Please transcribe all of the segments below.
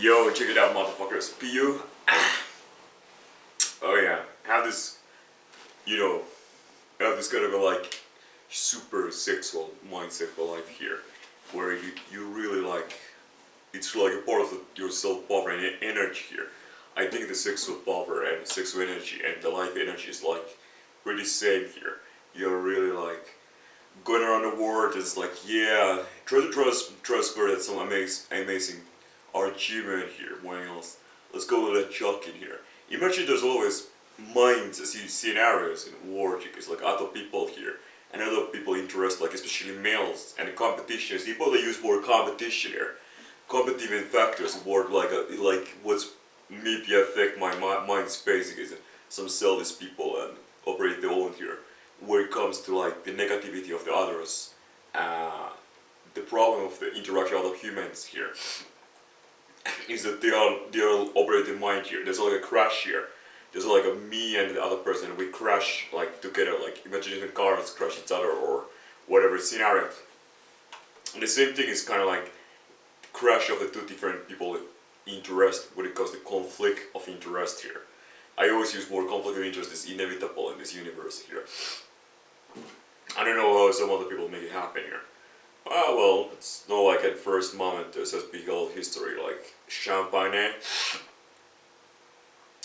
Yo, check it out, motherfuckers. PU. Oh yeah, have this, you know, have this kind of a like super sexual mindset for life here, where you really like, it's like a part of your self-power and energy here. I think the sexual power and sexual energy and the life energy is like pretty same here. You're really like going around the world. It's like, yeah, try to transfer that some amazing achievement here. What else? Let's go with that joke in here. Imagine there's always minds, scenarios in world. It's like other people here and other people interest, like especially males and competitions. People that use more competition here, competitive factors. Word like what's maybe affect my mind space is some selfish people and operate their own here. When it comes to like the negativity of the others, the problem of the interaction of other humans here is that they are operating mind here. There's like a crash here. There's like a me and the other person. We crash like together. Like imagine the cars crash each other or whatever scenario. And the same thing is kind of like crash of the two different people interest when it comes to conflict of interest here. I always use more conflict of interest is inevitable in this universe here. I don't know how some other people make it happen here. Well, it's not like at first moment there's a big old history like champagne.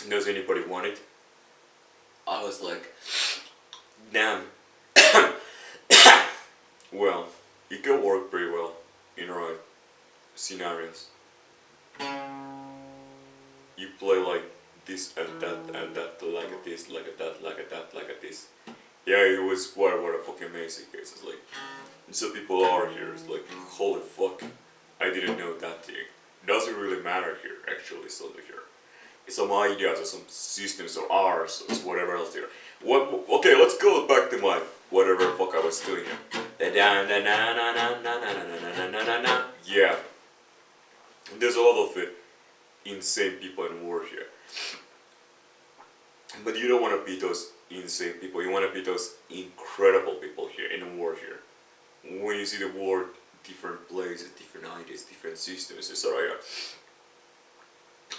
Does anybody want it? I was like, damn. Well, it can work pretty well in right scenarios. You play like this and that, like this, like that, like that, like this. Yeah, it was what a fucking amazing case. It's like, some people are here. It's like, holy fuck, I didn't know that thing. Doesn't really matter here, actually, so here. It's some ideas or some systems or ours or whatever else here. Okay, let's go back to my whatever fuck I was doing here. Yeah. There's a lot of insane people in the world here. But you don't want to be those insane people. You want to be those incredible people here in the world here. When you see the world, different places, different ideas, different systems, etc.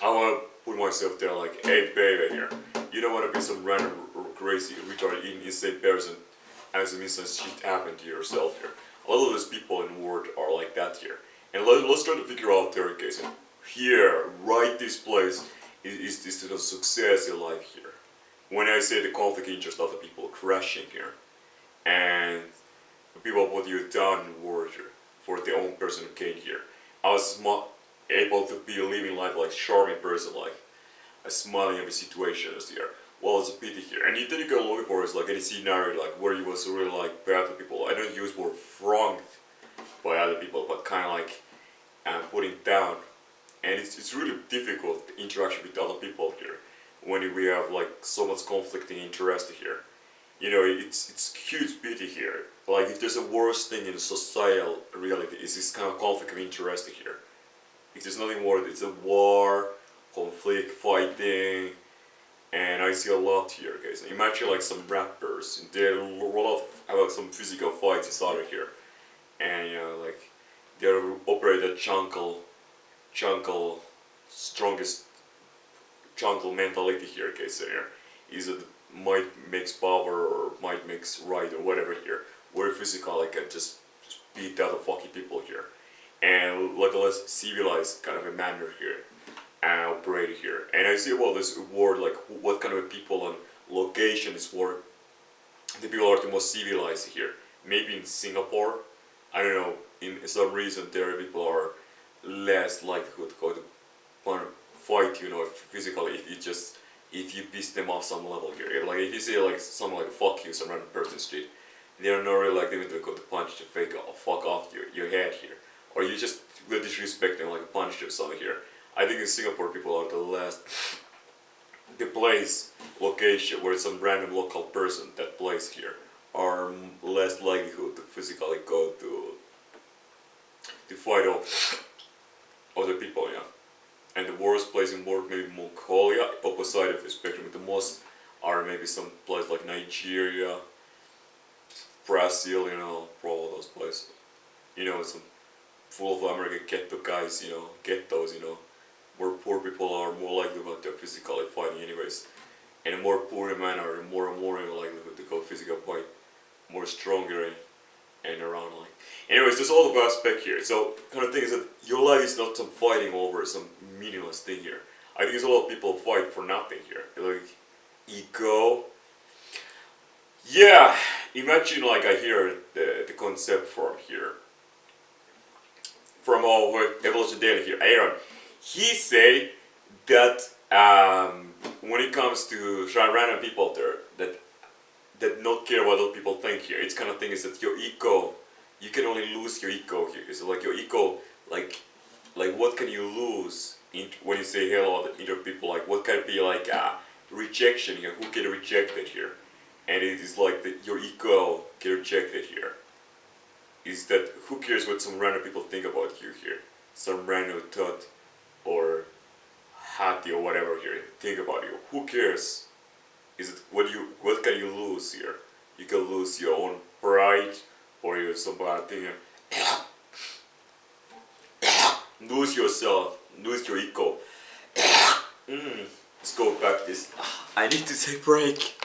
I want to put myself there like, hey baby here. You don't want to be some random crazy, retarded, insane person and some insane shit happen to yourself here. A lot of those people in the world are like that here. And let's try to figure out their case. Here, right this place, is this the success in life here. When I say the conflict interest of the people crashing here, and people put you down in the world here, for their own personal gain here. I was able to be living life like charming person, like a smiling every situations here. Well, it's a pity here. And then you can look for is like any scenario like where you was really like bad to people. I don't use more wronged by other people, but kind of like putting down. And it's really difficult the interaction with other people here when we have like so much conflicting interest here. You know, it's huge pity here. Like if there's a worst thing in societal reality, is this kind of conflict of interest here. If there's nothing more, it's a war, conflict, fighting, and I see a lot here, guys. Imagine like some rappers, there are a lot of some physical fights inside of here, and you know, like they operate a jungle, strongest jungle mentality here, guys. Here is it might makes power or might makes right or whatever here. We're physical, like can just beat the other fucking people here, and like a less civilized kind of a manner here. And operate here, and I see well this word like what kind of people and location is where the people are the most civilized here. Maybe in Singapore, I don't know. In some reason, there people are less likely to go to fight. You know, physically if you piss them off some level here. Like if you say like someone like fuck you, some random person in the street, they are not really like them to go to punch the fake off, fuck off your head here, or you just disrespect them like punch or something here. I think in Singapore people are the place, location where some random local person that plays here are less likelihood to physically go to fight off other people, yeah. And the worst place in the world, maybe Mongolia, opposite of the spectrum, the most are maybe some place like Nigeria, Brazil, you know, probably those places. You know, some full of American ghetto guys, you know, ghettos, you know. poor people are more likely to go physically fighting anyways. And the more poor men are, the more and more likely to go physical fight, more stronger and around like. Anyways, there's all of aspect here. So kind of thing is that your life is not some fighting over some meaningless thing here. I think there's a lot of people fight for nothing here. Like ego. Yeah, imagine like I hear the concept from here. From our Evolution Daily here, Aaron. He said that when it comes to random people there, that not care what other people think here. It's kind of thing is that your ego, you can only lose your ego here. So like your ego, like what can you lose when you say hello to other people? Like what can be like rejection here? Who get rejected here? And it is like that your ego get rejected here. Is that who cares what some random people think about you here? Some random thought or hattie or whatever here think about you. Who cares? Is it what can you lose here? You can lose your own pride or your some bad thing. Lose yourself, lose your ego. Let's go back this. I need to take a break.